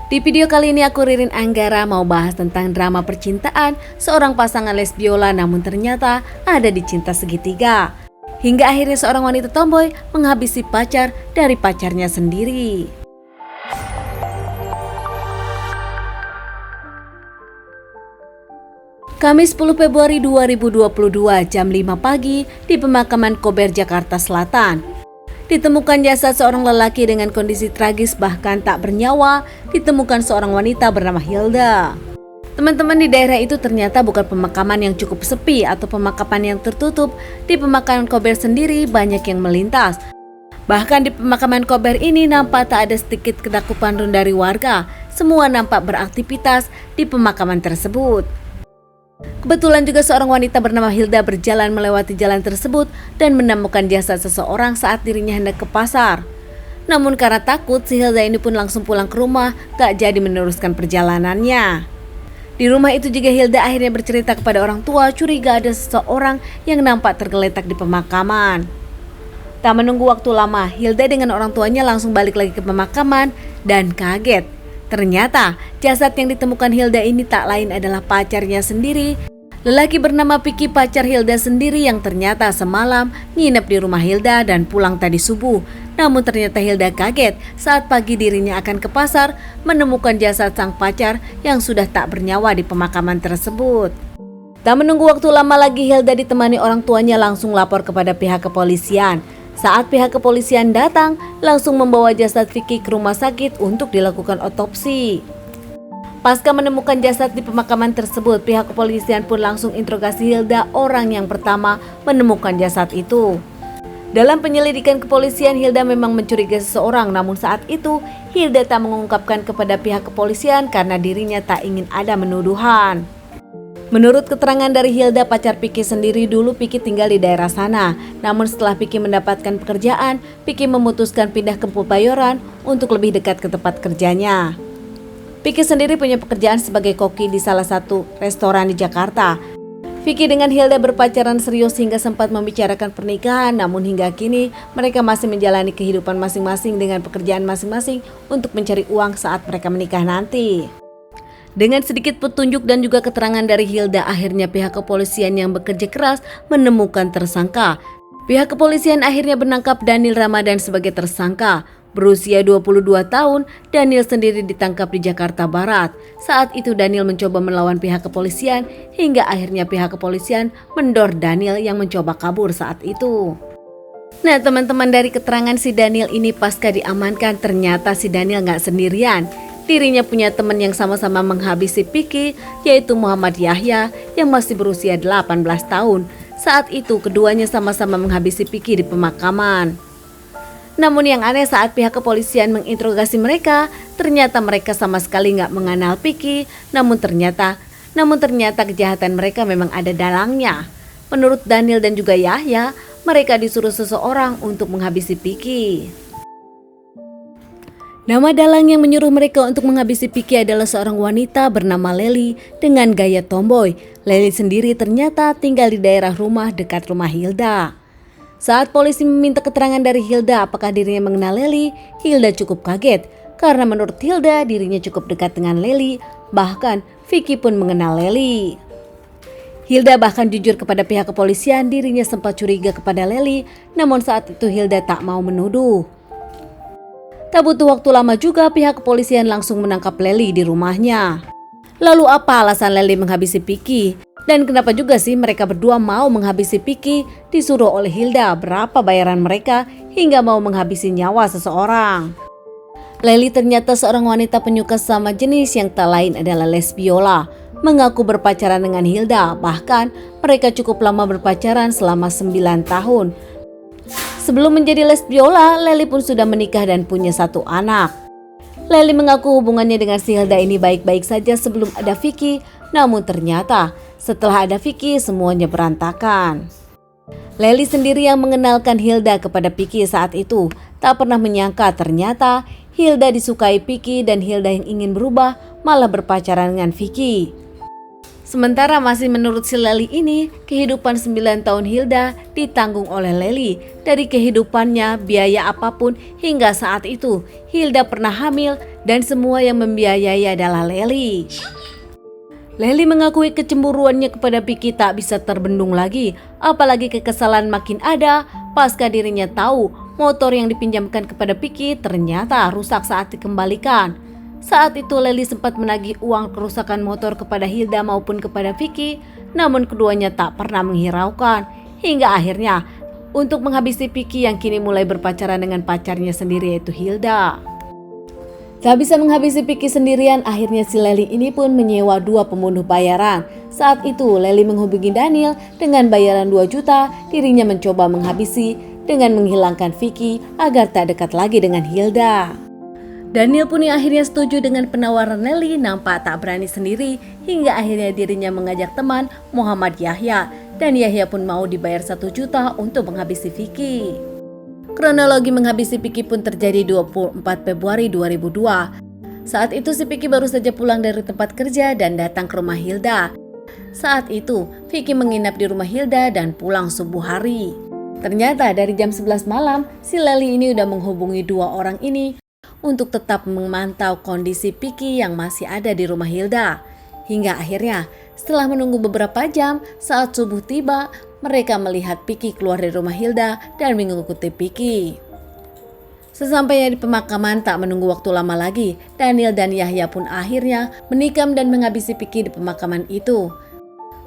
Di video kali ini aku Ririn Anggara mau bahas tentang drama percintaan seorang pasangan lesbiola namun ternyata ada di cinta segitiga. Hingga akhirnya seorang wanita tomboy menghabisi pacar dari pacarnya sendiri. Kamis 10 Februari 2022 jam 5 pagi di pemakaman Kober, Jakarta Selatan. Ditemukan jasad seorang lelaki dengan kondisi tragis bahkan tak bernyawa, ditemukan seorang wanita bernama Hilda. Teman-teman, di daerah itu ternyata bukan pemakaman yang cukup sepi atau pemakaman yang tertutup. Di pemakaman Kober sendiri banyak yang melintas. Bahkan di pemakaman Kober ini nampak tak ada sedikit ketakutan dari warga. Semua nampak beraktivitas di pemakaman tersebut. Kebetulan juga seorang wanita bernama Hilda berjalan melewati jalan tersebut dan menemukan jasad seseorang saat dirinya hendak ke pasar. Namun karena takut, si Hilda ini pun langsung pulang ke rumah, gak jadi meneruskan perjalanannya. Di rumah itu juga Hilda akhirnya bercerita kepada orang tua curiga ada seseorang yang nampak tergeletak di pemakaman. Tak menunggu waktu lama, Hilda dengan orang tuanya langsung balik lagi ke pemakaman dan kaget. Ternyata jasad yang ditemukan Hilda ini tak lain adalah pacarnya sendiri. Lelaki bernama Vicky, pacar Hilda sendiri yang ternyata semalam nginep di rumah Hilda dan pulang tadi subuh. Namun ternyata Hilda kaget saat pagi dirinya akan ke pasar menemukan jasad sang pacar yang sudah tak bernyawa di pemakaman tersebut. Tak menunggu waktu lama lagi, Hilda ditemani orang tuanya langsung lapor kepada pihak kepolisian. Saat pihak kepolisian datang, langsung membawa jasad Vicky ke rumah sakit untuk dilakukan otopsi. Pasca menemukan jasad di pemakaman tersebut, pihak kepolisian pun langsung interogasi Hilda, orang yang pertama menemukan jasad itu. Dalam penyelidikan kepolisian, Hilda memang mencurigai seseorang, namun saat itu Hilda tak mengungkapkan kepada pihak kepolisian karena dirinya tak ingin ada menuduhan. Menurut keterangan dari Hilda, pacar Vicky sendiri dulu Vicky tinggal di daerah sana. Namun setelah Vicky mendapatkan pekerjaan, Vicky memutuskan pindah ke Kebayoran untuk lebih dekat ke tempat kerjanya. Vicky sendiri punya pekerjaan sebagai koki di salah satu restoran di Jakarta. Vicky dengan Hilda berpacaran serius hingga sempat membicarakan pernikahan, namun hingga kini mereka masih menjalani kehidupan masing-masing dengan pekerjaan masing-masing untuk mencari uang saat mereka menikah nanti. Dengan sedikit petunjuk dan juga keterangan dari Hilda, akhirnya pihak kepolisian yang bekerja keras menemukan tersangka. Pihak kepolisian akhirnya menangkap Daniel Ramadan sebagai tersangka. Berusia 22 tahun, Daniel sendiri ditangkap di Jakarta Barat. Saat itu Daniel mencoba melawan pihak kepolisian hingga akhirnya pihak kepolisian mendor Daniel yang mencoba kabur saat itu. Nah teman-teman, dari keterangan si Daniel ini pasca diamankan, ternyata si Daniel gak sendirian. Dirinya punya teman yang sama-sama menghabisi Vicky, yaitu Muhammad Yahya yang masih berusia 18 tahun. Saat itu keduanya sama-sama menghabisi Vicky di pemakaman. Namun yang aneh, saat pihak kepolisian menginterogasi mereka, ternyata mereka sama sekali gak mengenal Vicky. Namun ternyata kejahatan mereka memang ada dalangnya. Menurut Daniel dan juga Yahya, mereka disuruh seseorang untuk menghabisi Vicky. Nama dalang yang menyuruh mereka untuk menghabisi Vicky adalah seorang wanita bernama Lely dengan gaya tomboy. Lely sendiri ternyata tinggal di daerah rumah dekat rumah Hilda. Saat polisi meminta keterangan dari Hilda apakah dirinya mengenal Lely, Hilda cukup kaget karena menurut Hilda dirinya cukup dekat dengan Lely, bahkan Vicky pun mengenal Lely. Hilda bahkan jujur kepada pihak kepolisian dirinya sempat curiga kepada Lely, namun saat itu Hilda tak mau menuduh. Tak butuh waktu lama juga pihak kepolisian langsung menangkap Lely di rumahnya. Lalu apa alasan Lely menghabisi Vicky? Dan kenapa juga sih mereka berdua mau menghabisi Vicky? Disuruh oleh Hilda, berapa bayaran mereka hingga mau menghabisi nyawa seseorang? Lely ternyata seorang wanita penyuka sesama jenis yang tak lain adalah lesbiola. Mengaku berpacaran dengan Hilda, bahkan mereka cukup lama berpacaran selama 9 tahun. Sebelum menjadi lesbiola, Lely pun sudah menikah dan punya 1 anak. Lely mengaku hubungannya dengan si Hilda ini baik-baik saja sebelum ada Vicky, namun ternyata setelah ada Vicky semuanya berantakan. Lely sendiri yang mengenalkan Hilda kepada Vicky saat itu, tak pernah menyangka ternyata Hilda disukai Vicky dan Hilda yang ingin berubah malah berpacaran dengan Vicky. Sementara masih menurut si Leli ini, kehidupan 9 tahun Hilda ditanggung oleh Leli. Dari kehidupannya, biaya apapun hingga saat itu, Hilda pernah hamil dan semua yang membiayai adalah Leli. Leli mengakui kecemburuannya kepada Vicky tak bisa terbendung lagi, apalagi kekesalan makin ada pasca dirinya tahu motor yang dipinjamkan kepada Vicky ternyata rusak saat dikembalikan. Saat itu Leli sempat menagih uang kerusakan motor kepada Hilda maupun kepada Vicky, namun keduanya tak pernah menghiraukan. Hingga akhirnya untuk menghabisi Vicky yang kini mulai berpacaran dengan pacarnya sendiri yaitu Hilda. Tak bisa menghabisi Vicky sendirian, akhirnya si Leli ini pun menyewa 2 pembunuh bayaran. Saat itu Leli menghubungi Daniel dengan bayaran 2 juta, dirinya mencoba menghabisi dengan menghilangkan Vicky agar tak dekat lagi dengan Hilda. Daniel pun yang akhirnya setuju dengan penawaran Leli, nampak tak berani sendiri hingga akhirnya dirinya mengajak teman Muhammad Yahya dan Yahya pun mau dibayar 1 juta untuk menghabisi Vicky. Kronologi menghabisi Vicky pun terjadi 24 Februari 2002. Saat itu si Vicky baru saja pulang dari tempat kerja dan datang ke rumah Hilda. Saat itu Vicky menginap di rumah Hilda dan pulang subuh hari. Ternyata dari jam 11 malam si Leli ini udah menghubungi 2 orang ini untuk tetap memantau kondisi Vicky yang masih ada di rumah Hilda. Hingga akhirnya setelah menunggu beberapa jam, saat subuh tiba, mereka melihat Vicky keluar dari rumah Hilda dan mengikuti Vicky. Sesampainya di pemakaman tak menunggu waktu lama lagi, Daniel dan Yahya pun akhirnya menikam dan menghabisi Vicky di pemakaman itu.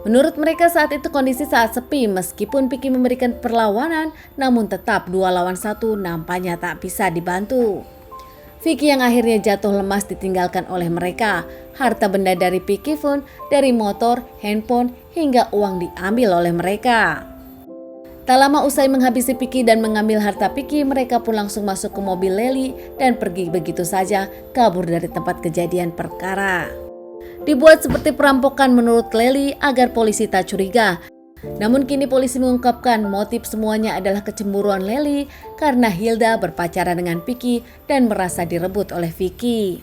Menurut mereka saat itu kondisi saat sepi, meskipun Vicky memberikan perlawanan, namun tetap 2 lawan 1 nampaknya tak bisa dibantu. Vicky yang akhirnya jatuh lemas ditinggalkan oleh mereka. Harta benda dari Vicky pun dari motor, handphone, hingga uang diambil oleh mereka. Tak lama usai menghabisi Vicky dan mengambil harta Vicky, mereka pun langsung masuk ke mobil Leli dan pergi begitu saja kabur dari tempat kejadian perkara. Dibuat seperti perampokan menurut Leli agar polisi tak curiga. Namun kini polisi mengungkapkan motif semuanya adalah kecemburuan Leli karena Hilda berpacaran dengan Vicky dan merasa direbut oleh Vicky.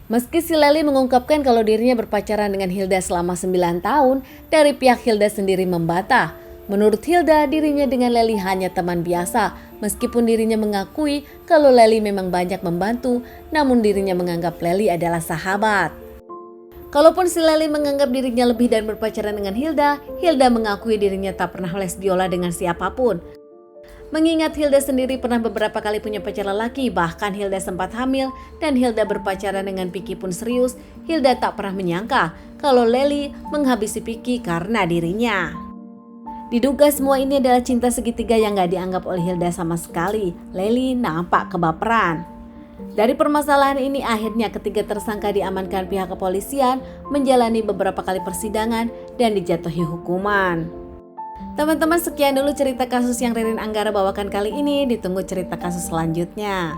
Meski si Leli mengungkapkan kalau dirinya berpacaran dengan Hilda selama 9 tahun, dari pihak Hilda sendiri membantah. Menurut Hilda, dirinya dengan Leli hanya teman biasa, meskipun dirinya mengakui kalau Leli memang banyak membantu, namun dirinya menganggap Leli adalah sahabat. Kalaupun si Leli menganggap dirinya lebih dan berpacaran dengan Hilda, Hilda mengakui dirinya tak pernah les biola dengan siapapun. Mengingat Hilda sendiri pernah beberapa kali punya pacar lelaki, bahkan Hilda sempat hamil dan Hilda berpacaran dengan Vicky pun serius, Hilda tak pernah menyangka kalau Leli menghabisi Vicky karena dirinya. Diduga semua ini adalah cinta segitiga yang gak dianggap oleh Hilda sama sekali. Leli nampak kebaperan. Dari permasalahan ini akhirnya ketiga tersangka diamankan pihak kepolisian, menjalani beberapa kali persidangan dan dijatuhi hukuman. Teman-teman, sekian dulu cerita kasus yang Ririn Anggara bawakan kali ini. Ditunggu cerita kasus selanjutnya.